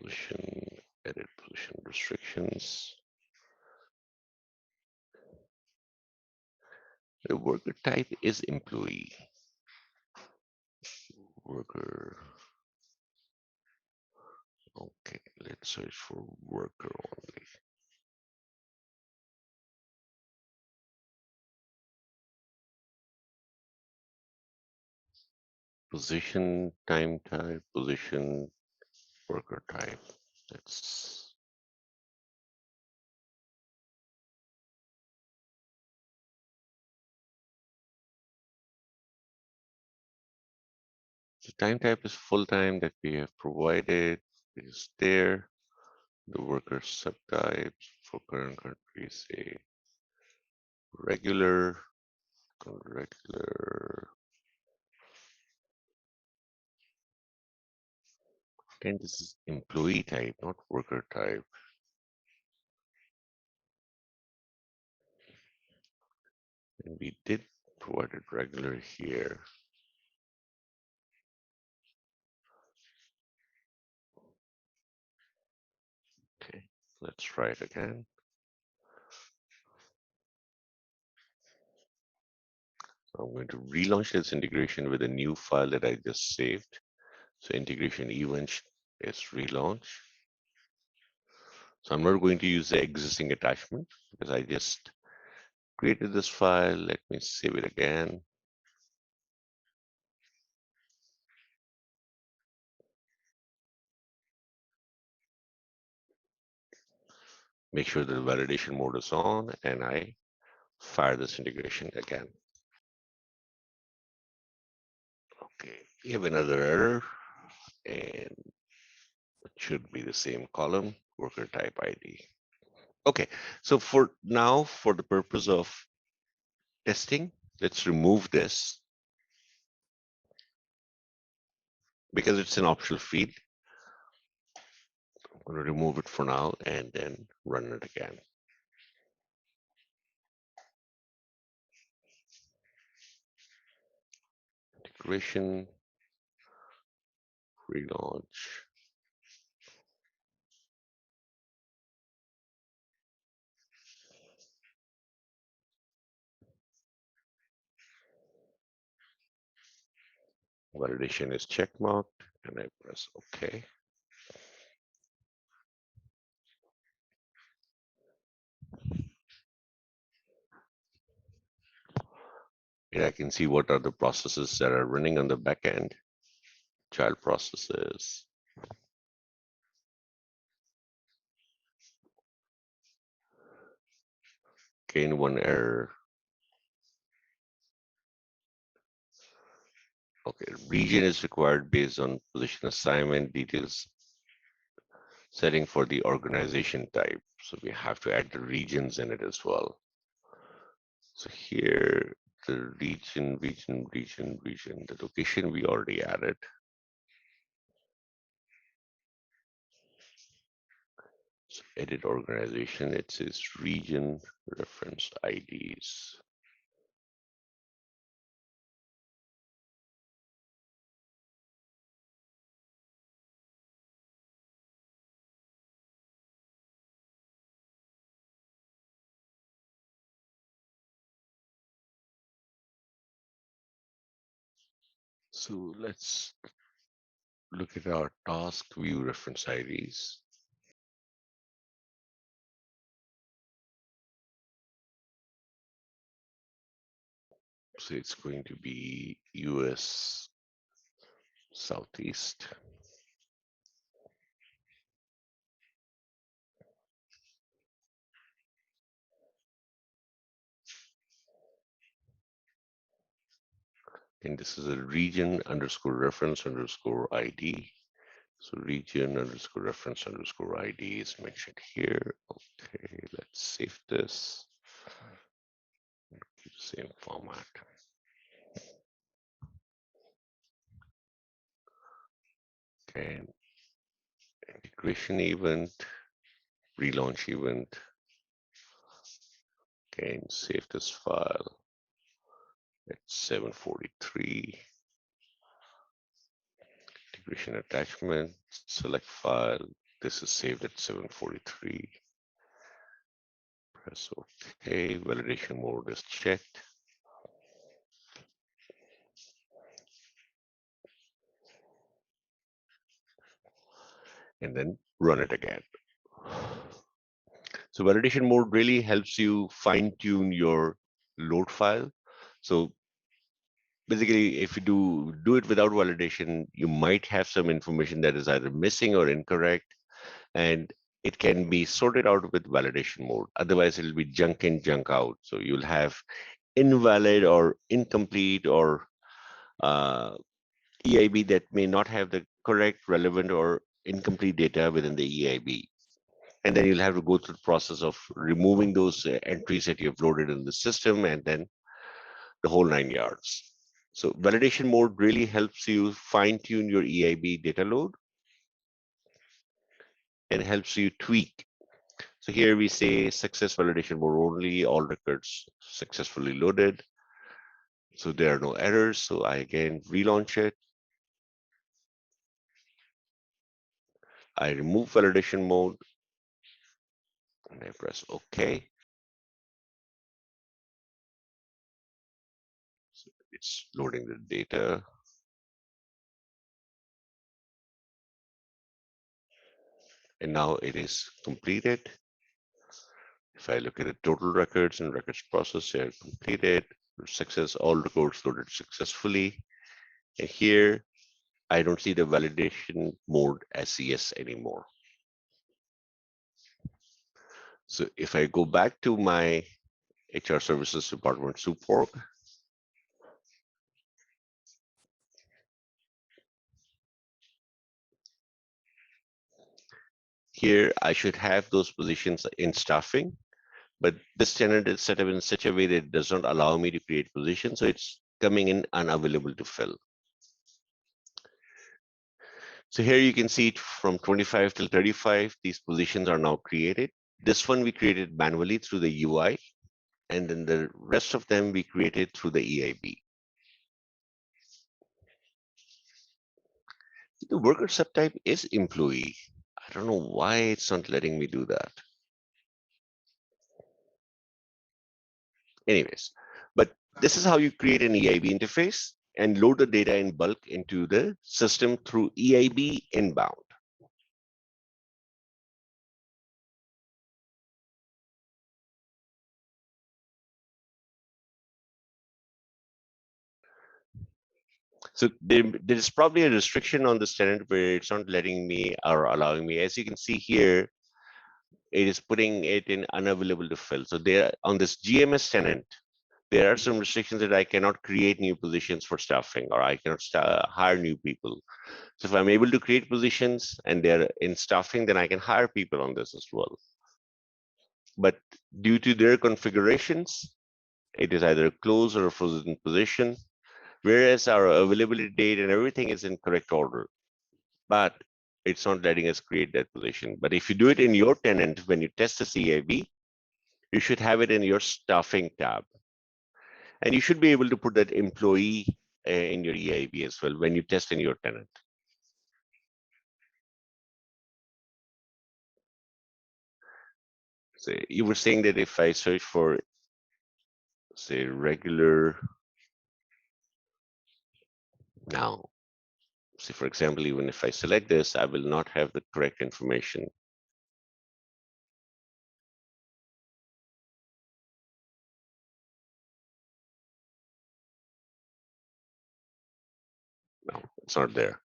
Speaker 1: Position, edit position restrictions. The worker type is employee. Worker. Okay, let's search for worker only. Position, time type, position, worker type. That's the time type is full time that we have provided. It is there. The worker subtypes for current country, say regular, regular. Again, this is employee type, not worker type. And we did provide it regular here. Okay, let's try it again. So I'm going to relaunch this integration with a new file that I just saved. So integration event is relaunch. So I'm not going to use the existing attachment because I just created this file. Let me save it again. Make sure that the validation mode is on, and I fire this integration again. Okay, we have another error, and it should be the same column, worker type ID. Okay, so for now, for the purpose of testing, let's remove this because it's an optional field. I'm going to remove it for now and then run it again. Integration, relaunch. Validation is check marked, and I press OK. And I can see what are the processes that are running on the back end. Child processes. Again, one error. Okay, region is required based on position assignment details setting for the organization type. So we have to add the regions in it as well. So here, the region, the location we already added. So edit organization, it says region reference IDs. So let's look at our task view reference IDs. So it's going to be US Southeast. And this is a region underscore reference underscore ID. So region underscore reference underscore ID is mentioned here. Okay, let's save this. Keep the same format. Okay, integration event, relaunch event. Okay, and save this file at 743. Integration attachment, select file. This is saved at 743. Press OK. Validation mode is checked. And then run it again. So validation mode really helps you fine tune your load file. So basically, if you do it without validation, you might have some information that is either missing or incorrect, and it can be sorted out with validation mode. Otherwise, it'll be junk in, junk out. So you'll have invalid or incomplete or EIB that may not have the correct, relevant, or incomplete data within the EIB. And then you'll have to go through the process of removing those entries that you've loaded in the system, and then the whole 9 yards. So validation mode really helps you fine tune your EIB data load and helps you tweak. So here we say success validation mode only, all records successfully loaded. So there are no errors. So I again relaunch it. I remove validation mode and I press OK. So it's loading the data. And now it is completed. If I look at the total records and records processed, they are completed. Success, all records loaded successfully. And here, I don't see the validation mode as yes anymore. So if I go back to my HR services department support, here I should have those positions in staffing, but this tenant is set up in such a way that it does not allow me to create positions, so it's coming in unavailable to fill. So here you can see from 25 till 35, these positions are now created. This one we created manually through the UI, and then the rest of them we created through the EIB. The worker subtype is employee. I don't know why it's not letting me do that. Anyways, but this is how you create an EIB interface and load the data in bulk into the system through EIB inbound. So there's probably a restriction on this tenant where it's not letting me or allowing me. As you can see here, it is putting it in unavailable to fill. So there on this GMS tenant, there are some restrictions that I cannot create new positions for staffing, or I cannot hire new people. So if I'm able to create positions and they're in staffing, then I can hire people on this as well. But due to their configurations, it is either a closed or a frozen position, whereas our availability date and everything is in correct order. But it's not letting us create that position. But if you do it in your tenant, when you test the EIB, you should have it in your staffing tab. And you should be able to put that employee in your EIB as well when you test in your tenant. So you were saying that if I search for, say, regular now, say, for example, even if I select this, I will not have the correct information. No, it's not there.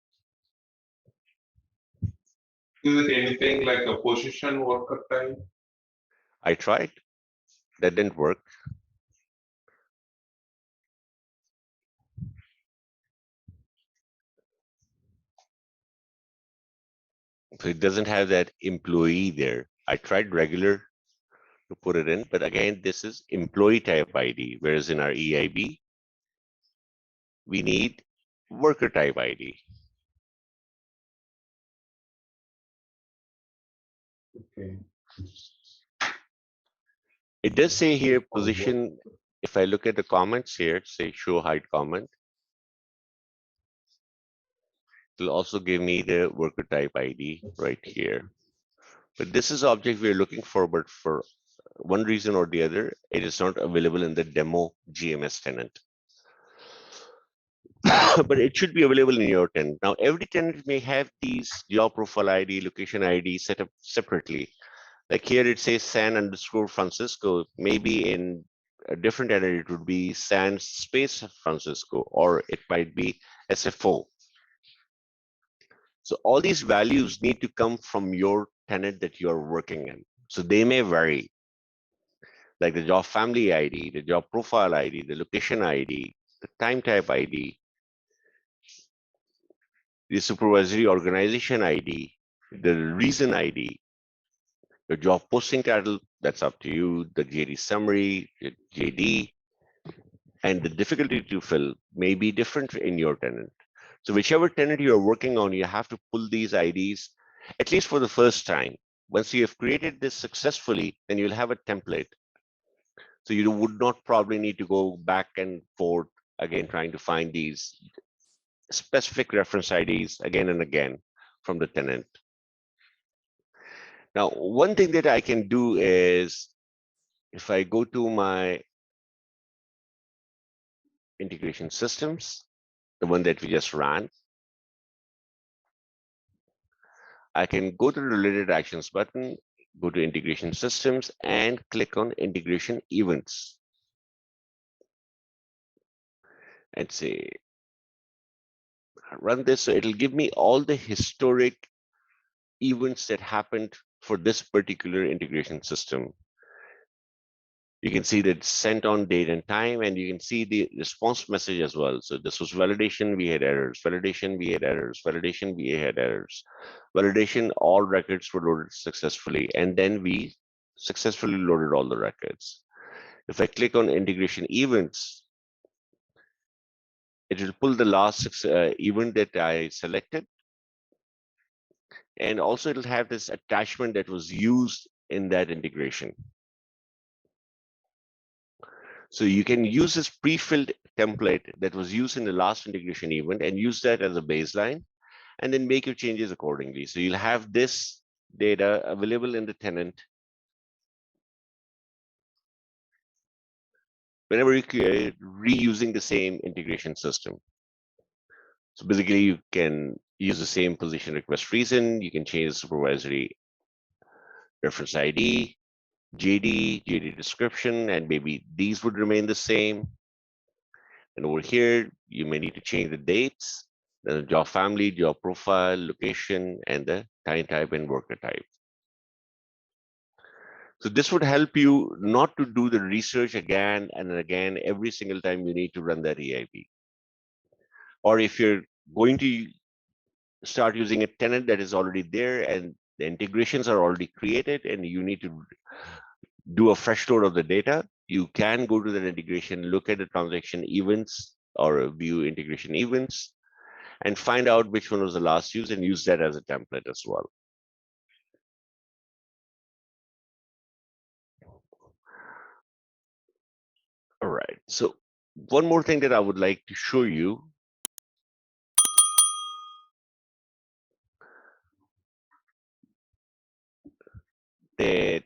Speaker 2: Is it anything like a position worker type?
Speaker 1: I tried. That didn't work. So it doesn't have that employee there. I tried regular to put it in, but again, this is employee type ID, whereas in our EIB, we need worker type ID.
Speaker 2: Okay.
Speaker 1: It does say here position. If I look at the comments here, say show hide comment, it'll also give me the worker type ID right here. But this is object we're looking for, but for one reason or the other, it is not available in the demo GMS tenant. But it should be available in your tenant. Now, every tenant may have these job profile ID, location ID set up separately. Like here it says San_Francisco. Maybe in a different tenant, it would be San space Francisco, or it might be SFO. So all these values need to come from your tenant that you're working in. So they may vary, like the job family ID, the job profile ID, the location ID, the time type ID, the supervisory organization ID, the reason ID, the job posting title, that's up to you, the JD summary, the JD, and the difficulty to fill may be different in your tenant. So whichever tenant you're working on, you have to pull these IDs, at least for the first time. Once you have created this successfully, then you'll have a template. So you would not probably need to go back and forth again, trying to find these specific reference IDs again and again from the tenant. Now, one thing that I can do is, if I go to my integration systems, the one that we just ran, I can go to the related actions button, go to integration systems, and click on integration events. And say, run this. So it'll give me all the historic events that happened for this particular integration system. You can see that sent on date and time, and you can see the response message as well. So this was validation, we had errors, validation, we had errors, validation, we had errors, validation, all records were loaded successfully, and then we successfully loaded all the records. If I click on integration events, it will pull the last event that I selected, and also it'll have this attachment that was used in that integration. So you can use this pre-filled template that was used in the last integration event and use that as a baseline, and then make your changes accordingly. So you'll have this data available in the tenant whenever you're reusing the same integration system. So basically, you can use the same position request reason. You can change the supervisory reference ID, JD description, and maybe these would remain the same. And over here, you may need to change the dates, the job family, job profile, location, and the time type and worker type. So this would help you not to do the research again and again every single time you need to run that EIB. Or if you're going to start using a tenant that is already there and the integrations are already created and you need to do a fresh load of the data, you can go to that integration, look at the transaction events or view integration events and find out which one was the last use and use that as a template as well. All right, so one more thing that I would like to show you that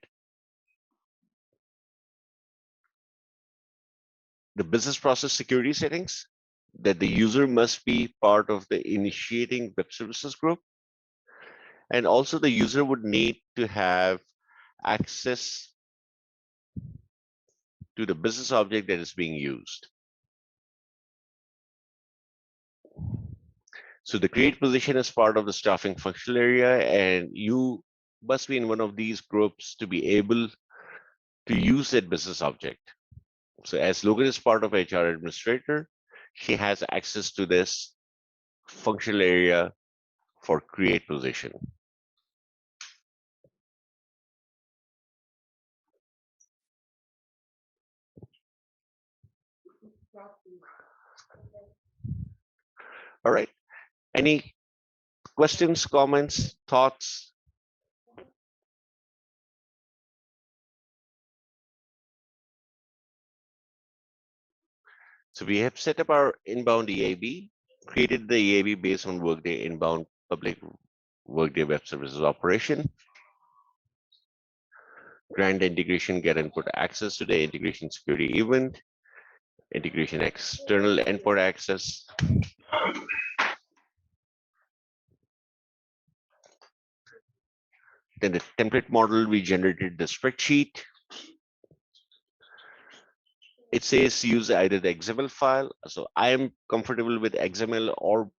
Speaker 1: the business process security settings, that the user must be part of the initiating web services group. And also the user would need to have access to the business object that is being used. So the create position is part of the staffing functional area, and you must be in one of these groups to be able to use that business object. So as Logan is part of HR administrator, she has access to this functional area for create position. All right. Any questions, comments, thoughts? So we have set up our inbound EIB, created the EIB based on Workday inbound public Workday Web Services operation. Grant integration, get input access to the integration security event, integration external endpoint access. Then the template model, we generated the spreadsheet. It says use either the XML file. So I am comfortable with XML or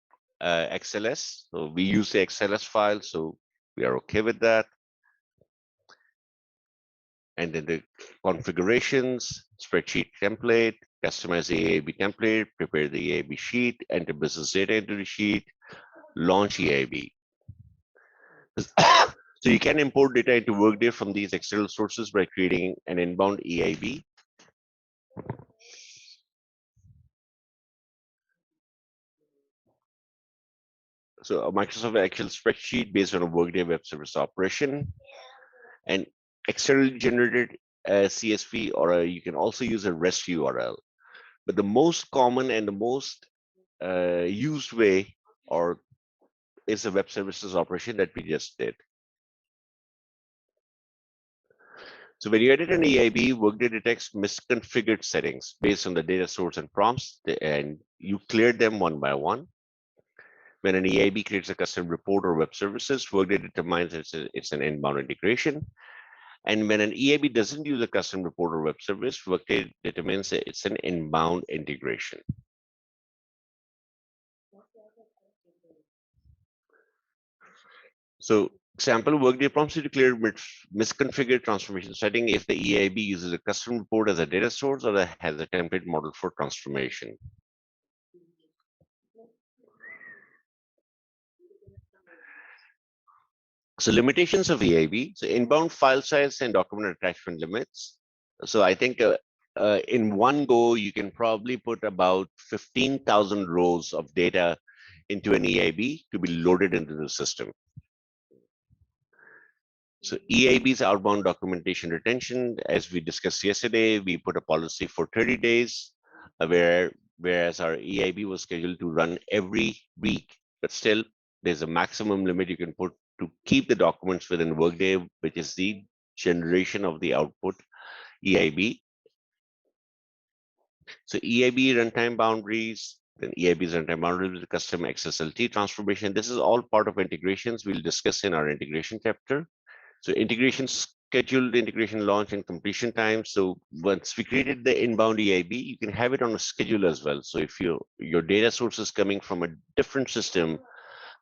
Speaker 1: XLS. So we use the XLS file, so we are okay with that. And then the configurations, spreadsheet template, customize the EIB template, prepare the EIB sheet, enter business data into the sheet, launch EIB. So you can import data into Workday from these external sources by creating an inbound EIB. So a Microsoft Excel spreadsheet based on a Workday web service operation, and externally generated CSV, or you can also use a REST URL. But the most common and the most used way or is a web services operation that we just did. So when you edit an EIB, Workday detects misconfigured settings based on the data source and prompts, and you clear them one by one. When an EIB creates a custom report or web services, Workday determines it's an inbound integration. And when an EIB doesn't use a custom report or web service, Workday determines that it's an inbound integration. So example, Workday prompts you to clear misconfigured transformation setting if the EIB uses a custom report as a data source or has a template model for transformation. So limitations of EIB, so inbound file size and document attachment limits. So I think in one go, you can probably put about 15,000 rows of data into an EIB to be loaded into the system. So EIB's outbound documentation retention, as we discussed yesterday, we put a policy for 30 days, whereas our EIB was scheduled to run every week, but still there's a maximum limit you can put to keep the documents within Workday, which is the generation of the output EIB. So EIB runtime boundaries, then EIB's runtime boundaries with the custom XSLT transformation. This is all part of integrations we'll discuss in our integration chapter. So integration scheduled, integration launch, and completion time. So once we created the inbound EIB, you can have it on a schedule as well. So if your data source is coming from a different system,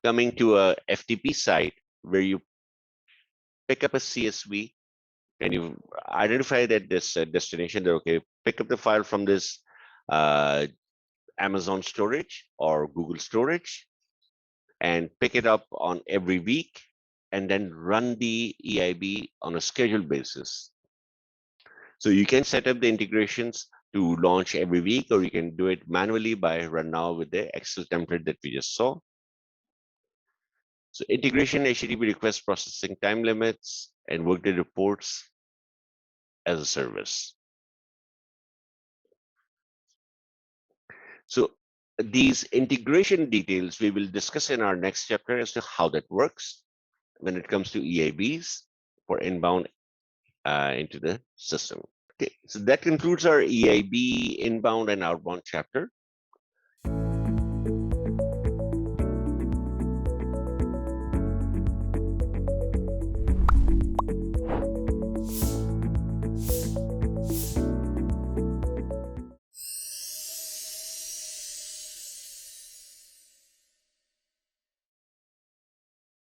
Speaker 1: coming to a FTP site where you pick up a CSV and you identify that this destination, that okay, pick up the file from this Amazon storage or Google storage and pick it up on every week, and then run the EIB on a scheduled basis. So you can set up the integrations to launch every week, or you can do it manually by run now with the Excel template that we just saw. So integration, HTTP request processing time limits, and Workday reports as a service. So these integration details we will discuss in our next chapter as to how that works when it comes to EIBs for inbound into the system. Okay, so that concludes our EIB inbound and outbound chapter.